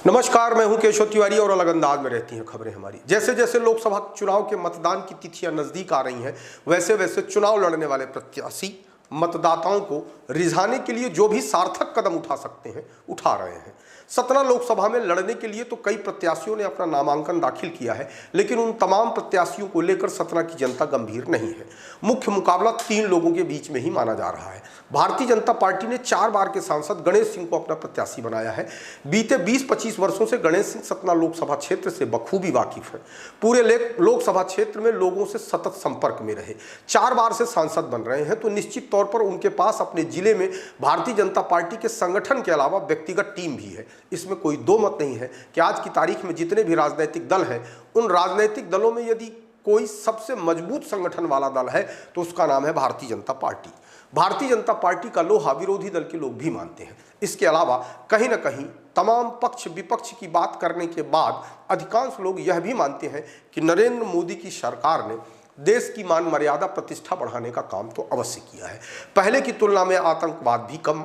नमस्कार, मैं हूं केशव तिवारी और अलग अंदाज में रहती हैं खबरें हमारी। जैसे जैसे लोकसभा चुनाव के मतदान की तिथियां नजदीक आ रही हैं, वैसे वैसे चुनाव लड़ने वाले प्रत्याशी मतदाताओं को रिझाने के लिए जो भी सार्थक कदम उठा सकते हैं उठा रहे हैं। सतना लोकसभा में लड़ने के लिए तो कई प्रत्याशियों ने अपना नामांकन दाखिल किया है, लेकिन उन तमाम प्रत्याशियों को लेकर सतना की जनता गंभीर नहीं है। मुख्य मुकाबला 3 लोगों के बीच में ही माना जा रहा है। भारतीय जनता पार्टी ने 4 बार के सांसद गणेश सिंह को अपना प्रत्याशी बनाया है। बीते 20-25 वर्षों से गणेश सिंह सतना लोकसभा क्षेत्र से बखूबी वाकिफ है। पूरे लोकसभा क्षेत्र में लोगों से सतत संपर्क में रहे, 4 बार से सांसद बन रहे हैं, तो निश्चित तौर पर उनके पास अपने जिले में भारतीय जनता पार्टी के संगठन के अलावा व्यक्तिगत टीम भी है। इसमें कोई दो मत नहीं है कि आज की तारीख में जितने भी राजनीतिक दल हैं, उन राजनीतिक दलों में यदि कोई सबसे मजबूत संगठन वाला दल है तो उसका नाम है भारतीय जनता पार्टी। भारतीय जनता पार्टी का लोहा विरोधी दल के लोग भी मानते हैं। इसके अलावा कहीं ना कहीं तमाम पक्ष विपक्ष की बात करने के बाद अधिकांश लोग यह भी मानते हैं कि नरेंद्र मोदी की सरकार ने देश की मान मर्यादा प्रतिष्ठा बढ़ाने का काम तो अवश्य किया है। पहले की तुलना में आतंकवाद भी कम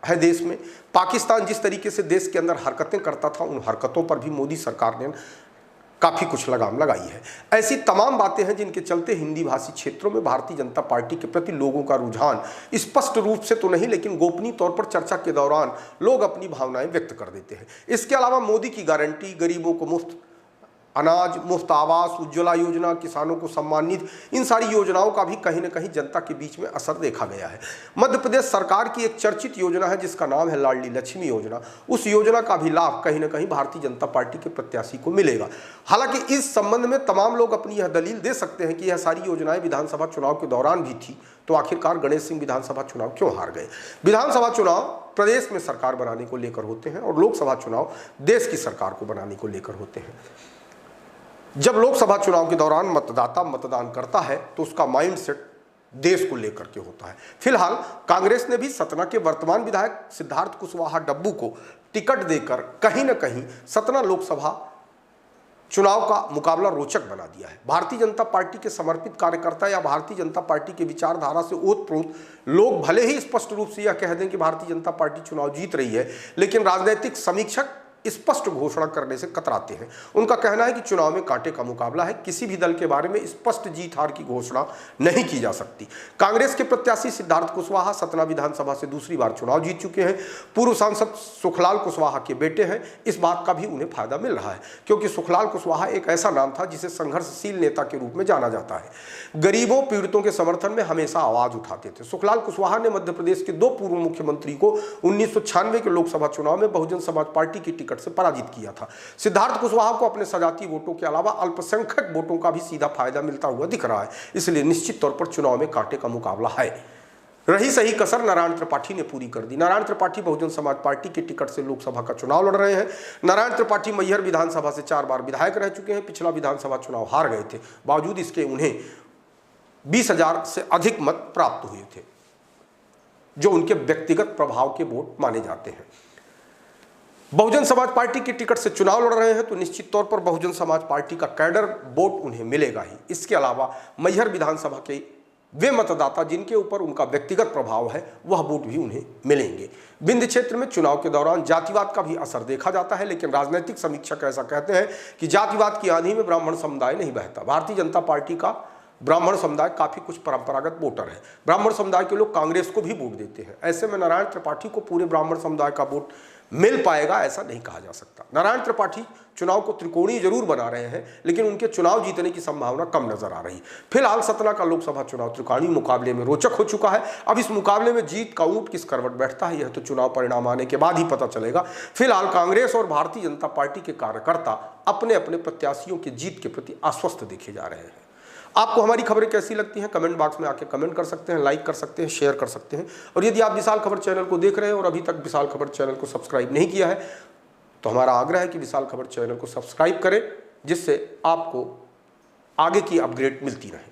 है देश में। पाकिस्तान जिस तरीके से देश के अंदर हरकतें करता था, उन हरकतों पर भी मोदी सरकार ने काफी कुछ लगाम लगाई है। ऐसी तमाम बातें हैं जिनके चलते हिंदी भाषी क्षेत्रों में भारतीय जनता पार्टी के प्रति लोगों का रुझान स्पष्ट रूप से तो नहीं, लेकिन गोपनीय तौर पर चर्चा के दौरान लोग अपनी भावनाएं व्यक्त कर देते हैं। इसके अलावा मोदी की गारंटी, गरीबों को मुफ्त अनाज, मुफ्त आवास, उज्ज्वला योजना, किसानों को सम्मान निधि, इन सारी योजनाओं का भी कहीं न कहीं जनता के बीच में असर देखा गया है। मध्य प्रदेश सरकार की एक चर्चित योजना है जिसका नाम है लाडली लक्ष्मी योजना। उस योजना का भी लाभ कहीं न कहीं भारतीय जनता पार्टी के प्रत्याशी को मिलेगा। हालांकि इस संबंध में तमाम लोग अपनी यह दलील दे सकते हैं कि यह सारी योजनाएं विधानसभा चुनाव के दौरान भी थी, तो आखिरकार गणेश सिंह विधानसभा चुनाव क्यों हार गए। विधानसभा चुनाव प्रदेश में सरकार बनाने को लेकर होते हैं और लोकसभा चुनाव देश की सरकार को बनाने को लेकर होते हैं। जब लोकसभा चुनाव के दौरान मतदाता मतदान करता है तो उसका माइंडसेट देश को लेकर के होता है। फिलहाल कांग्रेस ने भी सतना के वर्तमान विधायक सिद्धार्थ कुशवाहा डब्बू को टिकट देकर कहीं न कहीं सतना लोकसभा चुनाव का मुकाबला रोचक बना दिया है। भारतीय जनता पार्टी के समर्पित कार्यकर्ता या भारतीय जनता पार्टी के विचारधारा से ओतप्रोत लोग भले ही स्पष्ट रूप से यह कह दें कि भारतीय जनता पार्टी चुनाव जीत रही है, लेकिन राजनीतिक समीक्षक स्पष्ट घोषणा करने से कतराते हैं। उनका कहना है कि चुनाव में कांटे का मुकाबला है, किसी भी दल के बारे में स्पष्ट जीत हार की घोषणा नहीं की जा सकती। कांग्रेस के प्रत्याशी सिद्धार्थ कुशवाहा सतना विधानसभा से दूसरी बार चुनाव जीत चुके हैं। पूर्व सांसद सुखलाल कुशवाहा के बेटे हैं। इस बात का भी उन्हें फायदा मिल रहा है क्योंकि सुखलाल कुशवाहा एक ऐसा नाम था जिसे संघर्षशील नेता के रूप में जाना जाता है। गरीबों पीड़ितों के समर्थन में हमेशा आवाज उठाते थे। सुखलाल कुशवाहा ने मध्य प्रदेश के 2 पूर्व मुख्यमंत्री को 1996 के लोकसभा चुनाव में बहुजन समाज पार्टी की से पराजित किया था। सिद्धार्थ कुशवाहा को अपने सजाती वोटों के अलावा अल्पसंख्यक वोटों का भी सीधा फायदा मिलता हुआ दिख रहा है, इसलिए निश्चित तौर पर चुनाव में कांटे का मुकाबला है। रही सही कसर नारायण त्रिपाठी ने पूरी कर दी। नारायण त्रिपाठी बहुजन समाज पार्टी के टिकट से लोकसभा का चुनाव लड़ रहे हैं। नारायण त्रिपाठी मैहर विधानसभा से 4 बार विधायक रह चुके हैं। पिछला विधानसभा चुनाव हार गए थे, बावजूद इसके उन्हें 20,000 से अधिक मत प्राप्त हुए थे, जो उनके व्यक्तिगत प्रभाव के वोट माने जाते हैं। बहुजन समाज पार्टी के टिकट से चुनाव लड़ रहे हैं तो निश्चित तौर पर बहुजन समाज पार्टी का कैडर वोट उन्हें मिलेगा ही। इसके अलावा मैहर विधानसभा के वे मतदाता जिनके ऊपर उनका व्यक्तिगत प्रभाव है, वह वोट भी उन्हें मिलेंगे। विंध्य क्षेत्र में चुनाव के दौरान जातिवाद का भी असर देखा जाता है, लेकिन राजनीतिक समीक्षक ऐसा कहते हैं कि जातिवाद की आंधी में ब्राह्मण समुदाय नहीं बहता। भारतीय जनता पार्टी का ब्राह्मण समुदाय काफी कुछ परंपरागत वोटर है। ब्राह्मण समुदाय के लोग कांग्रेस को भी वोट देते हैं। ऐसे में नारायण त्रिपाठी को पूरे ब्राह्मण समुदाय का वोट मिल पाएगा ऐसा नहीं कहा जा सकता। नारायण त्रिपाठी चुनाव को त्रिकोणीय जरूर बना रहे हैं, लेकिन उनके चुनाव जीतने की संभावना कम नजर आ रही है। फिलहाल सतना का लोकसभा चुनाव त्रिकोणीय मुकाबले में रोचक हो चुका है। अब इस मुकाबले में जीत का ऊंट किस करवट बैठता है, यह तो चुनाव परिणाम आने के बाद ही पता चलेगा। फिलहाल कांग्रेस और भारतीय जनता पार्टी के कार्यकर्ता अपने अपने प्रत्याशियों की जीत के प्रति आश्वस्त देखे जा रहे हैं। आपको हमारी खबरें कैसी लगती हैं कमेंट बॉक्स में आके कमेंट कर सकते हैं, लाइक कर सकते हैं, शेयर कर सकते हैं। और यदि आप विशाल खबर चैनल को देख रहे हैं और अभी तक विशाल खबर चैनल को सब्सक्राइब नहीं किया है, तो हमारा आग्रह है कि विशाल खबर चैनल को सब्सक्राइब करें, जिससे आपको आगे की अपडेट मिलती रहे।